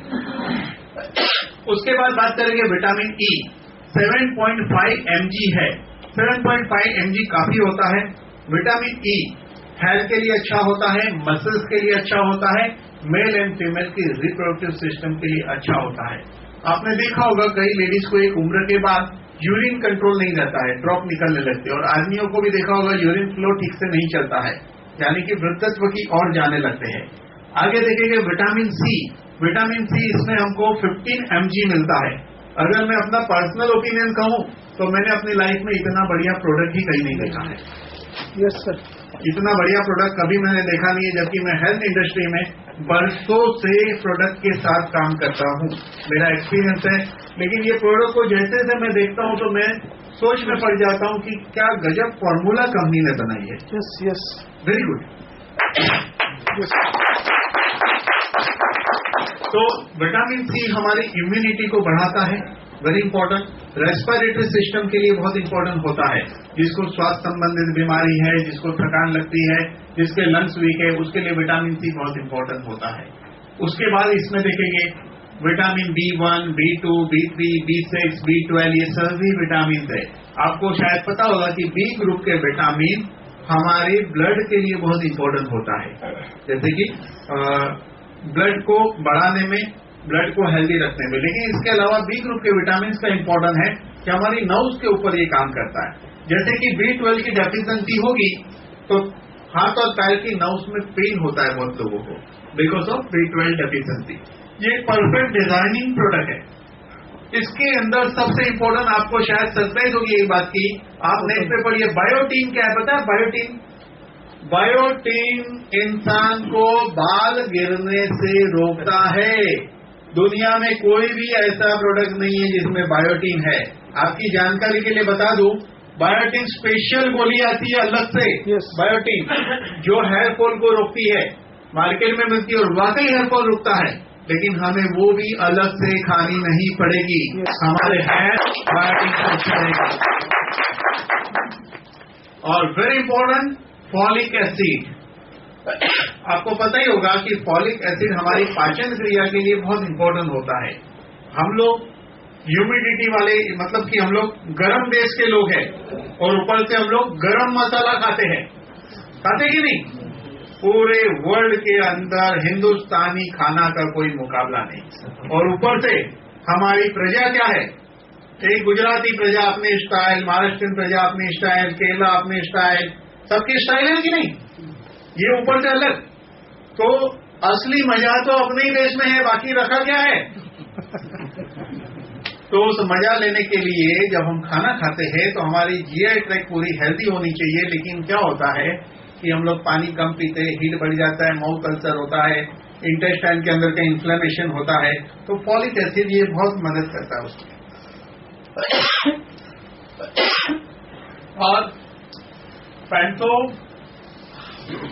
उसके बाद बात करेंगे विटामिन ई। 7.5 mg है। 7.5 mg काफी होता है। विटामिन ई हेल्थ के लिए अच्छा होता है, मसल्स के लिए अच्छा होता है, मेल एंड फीमेल की रिप्रोडक्टिव सिस्टम के लिए अच्छा होता है। आपने देखा होगा कई लेडीज को एक उम्र के बाद यूरिन कंट्रोल नहीं रहता है, ड्रॉप निकलने लगते हैं। और आदमियों को भी देखा होगा यूरिन फ्लो ठीक से नहीं चलता है, यानी कि वृद्धत्व की ओर जाने लगते हैं। आगे देखेंगे विटामिन सी। विटामिन सी इसमें हमको 15 mg मिलता है। अगर मैं अपना पर्सनल ओपिनियन कहूं तो मैंने अपनी लाइफ में इतना बढ़िया प्रोडक्ट ही कहीं नहीं देखा है। यस सर, इतना बढ़िया प्रोडक्ट कभी मैंने देखा नहीं है, जबकि मैं हेल्थ इंडस्ट्री में बरसों से प्रोडक्ट के साथ काम करता हूं, मेरा एक्सपीरियंस है। लेकिन ये प्रोडक्ट को जैसे जैसे मैं देखता हूं तो मैं सोच में पड़ जाता हूं कि क्या गजब फॉर्मूला कंपनी ने बनाई है। Yes yes, very good. तो विटामिन सी हमारी इम्यूनिटी को बढ़ाता है, वेरी इंपॉर्टेंट। रेस्पिरेटरी सिस्टम के लिए बहुत इंपॉर्टेंट होता है। जिसको स्वास्थ्य संबंधित बीमारी है, जिसको थकान लगती है, जिसके लंग्स वीक है, उसके लिए विटामिन सी बहुत इंपॉर्टेंट होता है। उसके बाद इसमें देखेंगे vitamin B1, B2, B3, B6, B12, ये सभी विटामिन है। आपको शायद पता होगा कि बी ग्रुप के विटामिन हमारे ब्लड के लिए बहुत इंपॉर्टेंट होता है, जैसे कि ब्लड को बढ़ाने में, ब्लड को हेल्दी रखने में। लेकिन इसके अलावा बी ग्रुप के विटामिन का इंपॉर्टेंट है कि हमारी नर्व्स के ऊपर ये काम करता है। जैसे कि B12 की डेफिशिएंसी होगी तो हाथ और पैर की नर्व्स में पेन होता है बहुत लोगों को, बिकॉज ऑफ B12 डेफिशिएंसी। ये परफेक्ट डिजाइनिंग प्रोडक्ट है। इसके अंदर सबसे इंपॉर्टेंट, आपको शायद सरप्राइज होगी एक बात की, आप नेट पे पढ़िए बायोटीन क्या है पता है? बायोटीन, बायोटीन इंसान को बाल गिरने से रोकता है। दुनिया में कोई भी ऐसा प्रोडक्ट नहीं है जिसमें बायोटीन है। आपकी जानकारी के लिए बता दूं, बायोटीन स्पेशल गोली आती है अलग से, बायोटीन जो हेयर फॉल को रोकती है, मार्केट में मिलती है और वाकई हेयर फॉल रुकता है। लेकिन हमें वो भी अलग से खानी नहीं पड़ेगी, हमारे हेयर बायोटीन से अच्छा रहेगा। और वेरी इंपॉर्टेंट, फॉलिक एसिड। आपको पता ही होगा कि फॉलिक एसिड हमारी पाचन क्रिया के लिए बहुत इंपॉर्टेंट होता है। हम लोग ह्यूमिडिटी वाले, मतलब कि हम लोग गर्म देश के लोग हैं और ऊपर से हम लोग गरम मसाला खाते हैं, खाते कि नहीं? पूरे वर्ल्ड के अंदर हिंदुस्तानी खाना का कोई मुकाबला नहीं। और ऊपर से हमारी प्रजा क्या है? एक गुजराती प्रजा अपने स्टाइल, महाराष्ट्र प्रजा अपने स्टाइल, केरला अपने स्टाइल, सबकी स्टाइल है कि नहीं? ये ऊपर से अलग। तो असली मजा तो अपने ही देश में है, बाकी रखा क्या है? तो उस मजा लेने के लिए जब हम खाना खाते हैं तो हमारी जीआई ट्रैक पूरी हेल्दी होनी चाहिए। लेकिन क्या होता है कि हम लोग पानी कम पीते हैं, हीट बढ़ जाता है, माउथ अल्सर होता है, इंटेस्टाइन के अंदर का इन्फ्लेमेशन होता है। तो फॉलिक एसिड ये बहुत मदद करता है उसमें। और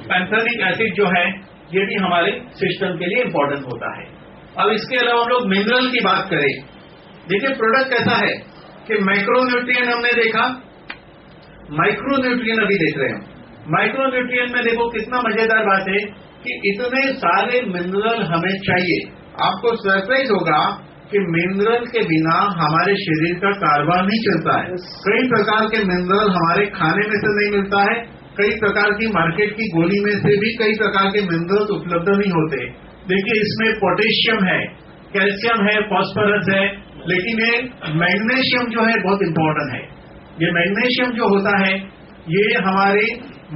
पैंथोनिक एसिड जो है ये भी हमारे सिस्टम के लिए इंपॉर्टेंट होता है। अब इसके अलावा हम लोग मिनरल की बात करें, देखिए प्रोडक्ट ऐसा है कि माइक्रोन्यूट्रिएंट हमने देखा, माइक्रोन्यूट्रिएंट अभी देख रहे हैं। माइक्रोन्यूट्रिएंट में देखो कितना मजेदार बात है कि इतने सारे मिनरल हमें चाहिए। आपको सरप्राइज होगा कि मिनरल के बिना हमारे शरीर का कारोबार नहीं चलता है। कई प्रकार के मिनरल हमारे खाने में से नहीं मिलता है, कई प्रकार की मार्केट की गोली में से भी कई प्रकार के मिनरल्स उपलब्ध नहीं होते। देखिए, इसमें पोटेशियम है, कैल्शियम है, फास्फोरस है, लेकिन ये मैग्नीशियम जो है बहुत इंपॉर्टेंट है। ये मैग्नीशियम जो होता है ये हमारे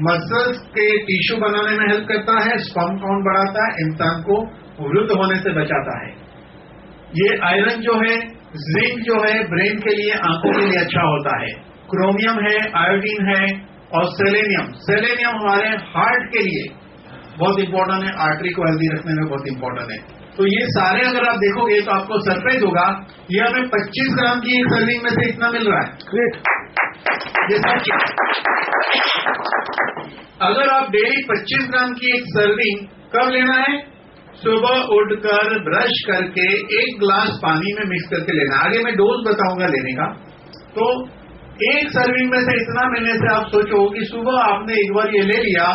मसल्स के टिश्यू बनाने में हेल्प करता है, स्पर्म काउंट बढ़ाता है, इंसान को वृद्ध होने से बचाता है। ये आयरन जो है, जिंक जो है ब्रेन के लिए, आंखों के लिए अच्छा होता है। क्रोमियम है, आयोडीन है और सेलेनियम। सेलेनियम हमारे हार्ट के लिए बहुत इंपॉर्टेंट है, आर्टरी को हेल्दी रखने में बहुत इंपॉर्टेंट है। तो ये सारे अगर आप देखोगे तो आपको सरप्राइज होगा, ये हमें 25 ग्राम की एक सर्विंग में से इतना मिल रहा है। ग्रेट। ये सच है। अगर आप डेली 25 ग्राम की एक सर्विंग कब लेना है? सुबह उठकर ब्रश करके 1 ग्लास पानी में मिक्स करके लेना। आगे मैं डोज बताऊंगा लेने का। तो एक सर्विंग में से इतना मिलने से आप सोचो कि सुबह आपने एक बार ये ले लिया,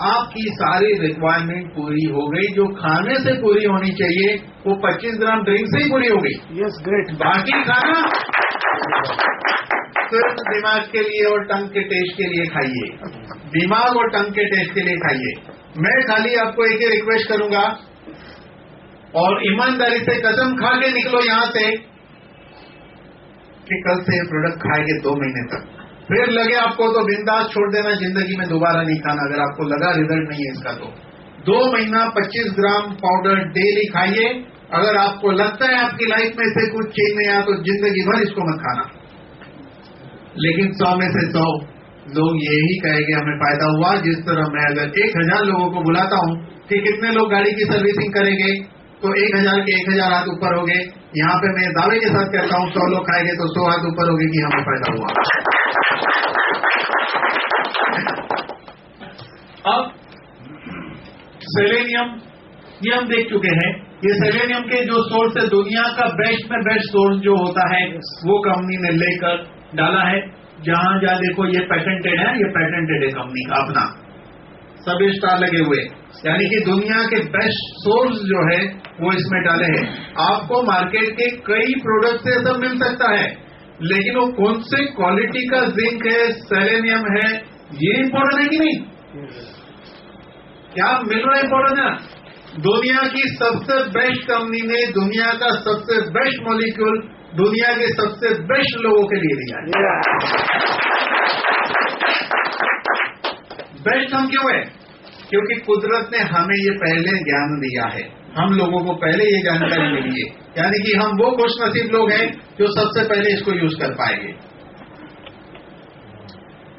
आपकी सारी रिक्वायरमेंट पूरी हो गई। जो खाने से पूरी होनी चाहिए वो 25 ग्राम ड्रिंक से ही पूरी हो गई। Yes, great. बाकी खाना सिर्फ दिमाग के लिए और टंग के टेस्ट के लिए खाइए, दिमाग और टंग के टेस्ट के लिए खाइए। मैं खाली आपको एक ही रिक्वेस्ट करूंगा और ईमानदारी से कसम खा के निकलो यहां से कि कल से ये प्रोडक्ट खाएंगे 2 महीने तक, फिर लगे आपको तो बिंदास छोड़ देना, जिंदगी में दोबारा नहीं खाना। अगर आपको लगा रिजल्ट नहीं है इसका तो 2 महीना 25 ग्राम पाउडर डेली खाइए। अगर आपको लगता है आपकी लाइफ में से कुछ चेंज नहीं आया तो जिंदगी भर इसको मत खाना। लेकिन 100 में से 100 लोग यही कहेंगे हमें फायदा हुआ। जिस तरह मैं अगर 1000 लोगों को बुलाता हूं कि कितने लोग गाड़ी की सर्विसिंग करेंगे तो 1000 के 1000 हाथ ऊपर हो गए। यहाँ पे मैं दावे के साथ कहता हूं 100 लोग खाएंगे तो 100 हाथ ऊपर हो गए कि हमें फायदा हुआ। अब सेलेनियम ये हम देख चुके हैं। ये सेलेनियम के जो सोर्स है, दुनिया का बेस्ट में बेस्ट सोर्स जो होता है वो कंपनी ने लेकर डाला है। जहां जहां देखो ये पेटेंटेड है, ये पेटेंटेड है कंपनी का अपना, सभी स्टार लगे हुए, यानी कि दुनिया के बेस्ट सोर्स जो है वो इसमें डाले हैं। आपको मार्केट के कई प्रोडक्ट से सब मिल सकता है, लेकिन वो कौन से क्वालिटी का जिंक है, सेलेनियम है, ये इंपॉर्टेंट है कि नहीं? क्या मिल रहा है इंपॉर्टेंट है। दुनिया की सबसे बेस्ट कंपनी ने दुनिया का सबसे बेस्ट मॉलिक्यूल दुनिया के सबसे बेस्ट लोगों के लिए दिया है। बेस्ट हम क्यों है? क्योंकि कुदरत ने हमें ये पहले ज्ञान दिया है, हम लोगों को पहले ये जानकारी मिली है, यानी कि हम वो खुशनसीब लोग हैं जो सबसे पहले इसको यूज कर पाएंगे।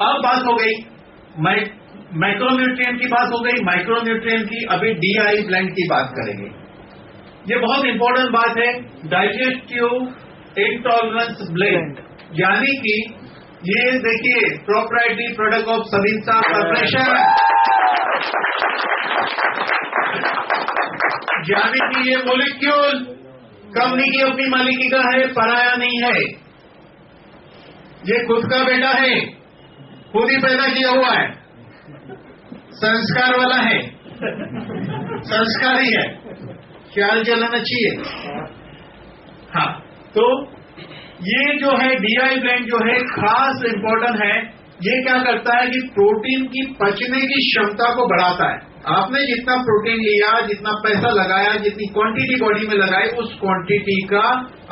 अब बात हो गई मैक्रोन्यूट्रिएंट की बात हो गई, माइक्रोन्यूट्रिएंट की। अभी DI ब्लेंड की बात करेंगे। ये बहुत इंपॉर्टेंट बात है, डाइजेस्टिव इंटॉलरेंस ब्लेंड, यानी कि ये देखिए प्रोप्राइटरी प्रोडक्ट ऑफ सबिंसा कॉर्पोरेशन, यानी कि ये मॉलिक्यूल कंपनी की अपनी मालिकी का है, पराया नहीं है। ये खुद का बेटा है, खुद ही पैदा किया हुआ है, संस्कार वाला है, संस्कारी है, ख्याल चलाना चाहिए। हाँ, तो ये जो है DI ब्लेंड जो है खास इंपॉर्टेंट है। ये क्या करता है कि प्रोटीन की पचने की क्षमता को बढ़ाता है। आपने जितना प्रोटीन लिया, जितना पैसा लगाया, जितनी क्वांटिटी बॉडी में लगाई, उस क्वांटिटी का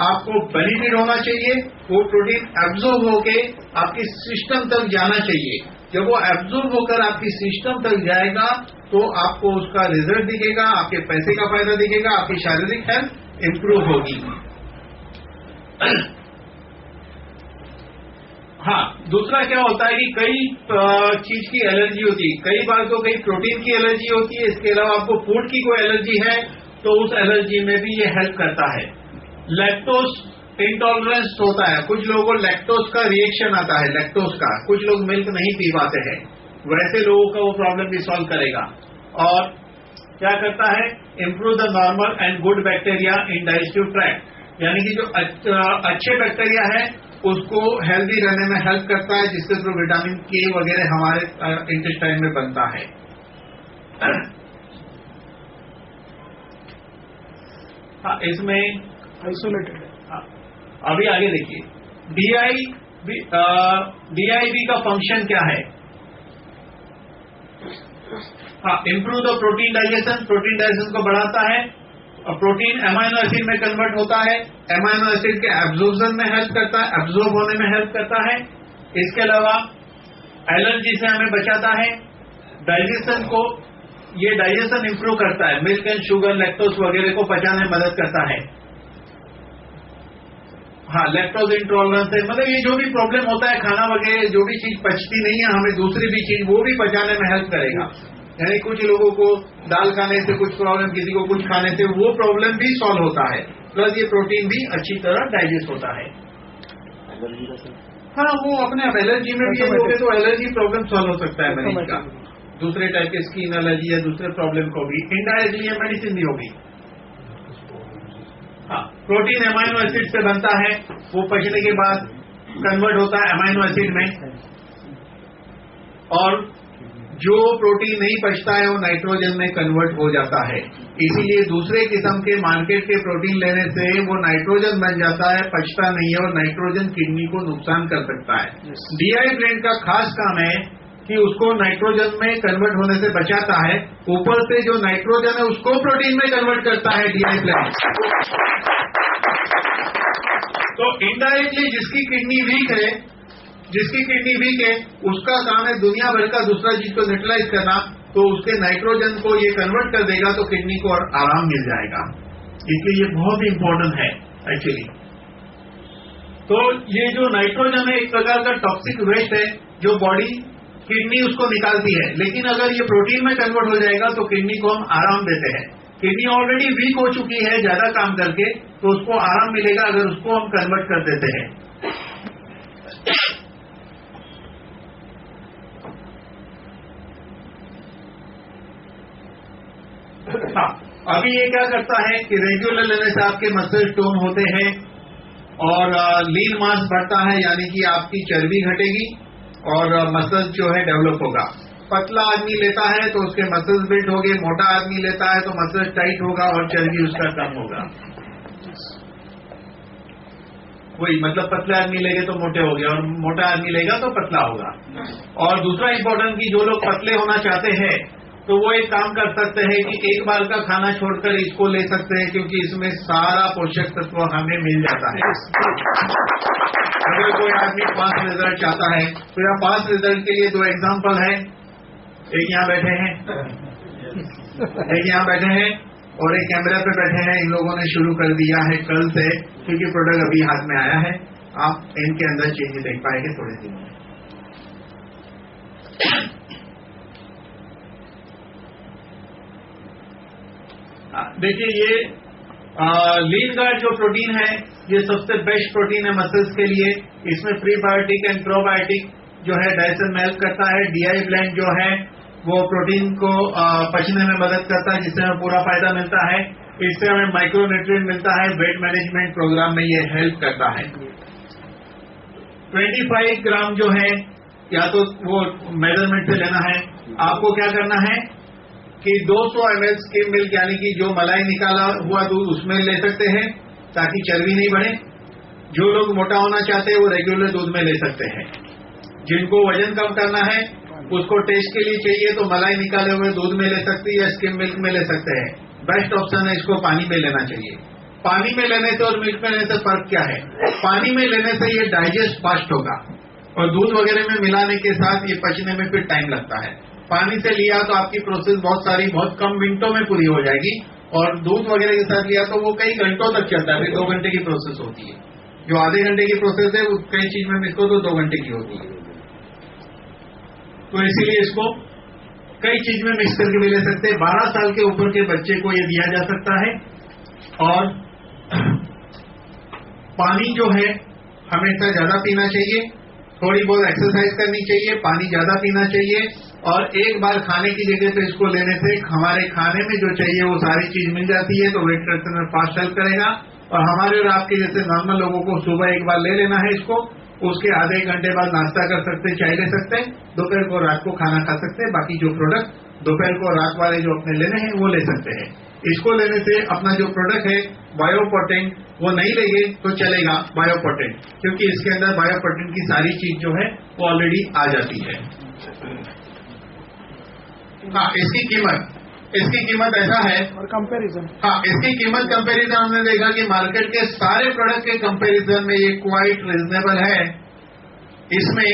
आपको बेनिफिट होना चाहिए। वो प्रोटीन एब्जॉर्ब होके आपकी सिस्टम तक जाना चाहिए। जब वो एब्जॉर्ब होकर आपकी सिस्टम तक जाएगा तो आपको उसका रिजल्ट दिखेगा, आपके पैसे का फायदा दिखेगा, आपकी शारीरिक हेल्थ इंप्रूव होगी। हाँ, दूसरा क्या होता है कि कई चीज की एलर्जी होती है, कई बार तो कई प्रोटीन की एलर्जी होती है। इसके अलावा आपको फूड की कोई एलर्जी है तो उस एलर्जी में भी ये हेल्प करता है। लैक्टोज इंटॉलरेंस होता है, कुछ लोगों को लैक्टोज का रिएक्शन आता है, लैक्टोज का, कुछ लोग मिल्क नहीं पी पाते हैं, वैसे लोगों का वो प्रॉब्लम भी सॉल्व करेगा। और क्या करता है, improve the normal and good bacteria in digestive tract, यानी कि जो अच्छे बैक्टीरिया है उसको हेल्दी रहने में हेल्प करता है, जिसके थ्रू विटामिन के वगैरह हमारे इंटेस्टाइन में बनता है। हाँ, इसमें आइसोलेटेड है। अभी आगे देखिए, DIB का फंक्शन क्या है? Improve the protein digestion, protein digestion को बढ़ाता है, और प्रोटीन एमाइनो एसिड में कन्वर्ट होता है, एमाइनो एसिड के एब्जॉर्प्शन में हेल्प करता है, एब्जॉर्ब होने में हेल्प करता है। इसके अलावा एलर्जी से हमें बचाता है, डाइजेशन को, ये डाइजेशन इंप्रूव करता है, मिल्क एंड शुगर, लैक्टोज वगैरह को पचाने में मदद करता है। लैक्टोज इंटॉलरेंस है, मतलब ये जो भी प्रॉब्लम होता है खाना वगैरह, जो भी चीज पचती नहीं है हमें दूसरी भी चीज वो भी पचाने में हेल्प करेगा। यानी कुछ लोगों को दाल खाने से कुछ प्रॉब्लम, किसी को कुछ खाने से वो प्रॉब्लम भी सॉल्व होता है, प्लस ये प्रोटीन भी अच्छी तरह डाइजेस्ट होता है। वो अपने आप एलर्जी में भी लोगे तो एलर्जी प्रॉब्लम सॉल्व हो सकता है मरीज का, दूसरे टाइप के स्किन एलर्जी या दूसरे प्रॉब्लम को भी इनडायरेक्टली ये मेडिसिन भी होगी। प्रोटीन एमाइनो एसिड से बनता है, वो पचने के बाद कन्वर्ट होता है एमाइनो एसिड में, और जो प्रोटीन नहीं पचता है वो नाइट्रोजन में कन्वर्ट हो जाता है। इसीलिए दूसरे किस्म के मार्केट के प्रोटीन लेने से वो नाइट्रोजन बन जाता है, पचता नहीं है, और नाइट्रोजन किडनी को नुकसान कर सकता है। DI ब्लेंड का खास काम है कि उसको नाइट्रोजन में कन्वर्ट होने से बचाता है, ऊपर से जो नाइट्रोजन है उसको प्रोटीन में कन्वर्ट करता है DI ब्लेंड। तो इनडायरेक्टली जिसकी किडनी वीक है उसका काम है दुनिया भर का दूसरा चीज को न्यूट्रलाइज करना, तो उसके नाइट्रोजन को ये कन्वर्ट कर देगा तो किडनी को और आराम मिल जाएगा। इसलिए ये बहुत इंपॉर्टेंट है एक्चुअली। तो ये जो नाइट्रोजन है एक प्रकार का टॉक्सिक वेस्ट है जो बॉडी किडनी उसको निकालती है, लेकिन अगर ये प्रोटीन में कन्वर्ट हो जाएगा तो किडनी को हम आराम देते हैं। किडनी ऑलरेडी वीक हो चुकी है ज्यादा काम करके, तो उसको आराम मिलेगा अगर उसको हम कन्वर्ट कर देते हैं। अभी ये क्या करता है कि रेगुलर लेने से आपके मसल टोन होते हैं और लीन मास बढ़ता है, यानी कि आपकी चर्बी घटेगी और मसल जो है डेवलप होगा। पतला आदमी लेता है तो उसके मसल्स बिल्ड होंगे, मोटा आदमी लेता है तो मसल टाइट होगा और चर्बी उसका कम होगा। वही मतलब पतले आदमी लेंगे तो मोटे हो गए और मोटा आदमी लेगा तो पतला होगा। और दूसरा इंपॉर्टेंट कि जो लोग पतले होना चाहते हैं तो वो एक काम कर सकते हैं कि एक बार का खाना छोड़कर इसको ले सकते हैं, क्योंकि इसमें सारा पोषक तत्व हमें मिल जाता है। अगर कोई आदमी फास्ट रिजल्ट चाहता है तो यहाँ फास्ट रिजल्ट के लिए 2 एग्जाम्पल है, एक यहाँ बैठे हैं और एक कैमरा पे बैठे हैं। इन लोगों ने शुरू कर दिया है कल से, क्योंकि प्रोडक्ट अभी हाथ में आया है। आप इनके अंदर चेंज देख पाएंगे थोड़े दिनों में। देखिए ये लीन का जो प्रोटीन है ये सबसे बेस्ट प्रोटीन है मसल्स के लिए। इसमें प्रीबायोटिक एंड प्रोबायोटिक जो है डाइजेशन में हेल्प करता है। DI ब्लेंड जो है वो प्रोटीन को पचने में मदद करता है, जिससे हमें पूरा फायदा मिलता है। इससे हमें माइक्रोन्यूट्रिएंट मिलता है। वेट मैनेजमेंट प्रोग्राम में ये हेल्प करता है। 25 ग्राम जो है या तो वो मेजरमेंट से लेना है। आपको क्या करना है कि 200 ml स्किम मिल्क, यानी कि जो मलाई निकाला हुआ दूध उसमें ले सकते हैं ताकि चर्बी नहीं बढ़े। जो लोग मोटा होना चाहते हैं वो रेगुलर दूध में ले सकते हैं। जिनको वजन कम करना है उसको टेस्ट के लिए चाहिए तो मलाई निकाले हुए दूध में ले सकते हैं या स्किम मिल्क में ले सकते हैं। बेस्ट ऑप्शन है इसको पानी में लेना चाहिए। पानी में लेने से और मिल्क में लेने से फर्क क्या है? पानी में लेने से ये डाइजेस्ट फास्ट होगा और दूध वगैरह में मिलाने के साथ ये पचने में फिर टाइम लगता है। पानी से लिया तो आपकी प्रोसेस बहुत कम मिनटों में पूरी हो जाएगी, और दूध वगैरह के साथ लिया तो वो कई घंटों तक चलता है। फिर 2 घंटे की प्रोसेस होती है। जो आधे घंटे की प्रोसेस है वो कई चीज में इसको तो 2 घंटे की होती है। तो इसीलिए इसको कई चीज में मिक्स करके भी ले सकते हैं। 12 साल के ऊपर के बच्चे को ये दिया जा सकता है। और पानी जो है हमेशा ज्यादा पीना चाहिए, थोड़ी बहुत एक्सरसाइज करनी चाहिए, पानी ज्यादा पीना चाहिए। और एक बार खाने की जगह पे इसको लेने से हमारे खाने में जो चाहिए वो सारी चीज मिल जाती है, तो वेट रिडक्शन में फास्ट हेल्प करेगा। और हमारे और आपके जैसे नॉर्मल लोगों को सुबह एक बार ले लेना है इसको, उसके आधे घंटे बाद नाश्ता कर सकते, चाय ले सकते हैं, दोपहर को रात को खाना खा सकते हैं। बाकी जो प्रोडक्ट दोपहर को रात वाले जो अपने लेने हैं वो ले सकते हैं। इसको लेने से अपना जो प्रोडक्ट है बायोपोटेंट वो नहीं लेंगे तो चलेगा बायोपोटेंट, क्योंकि इसके अंदर बायोपोटेंट की सारी चीज जो है वो ऑलरेडी आ जाती है। हाँ, इसकी कीमत ऐसा है और कंपैरिजन। हाँ, इसकी कीमत कंपैरिजन हमने देखा कि मार्केट के सारे प्रोडक्ट के कंपैरिजन में ये क्वाइट रिजनेबल है। इसमें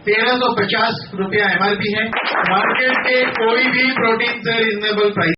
1350 रुपया MRP है। मार्केट के कोई भी प्रोटीन से रिजनेबल प्राइस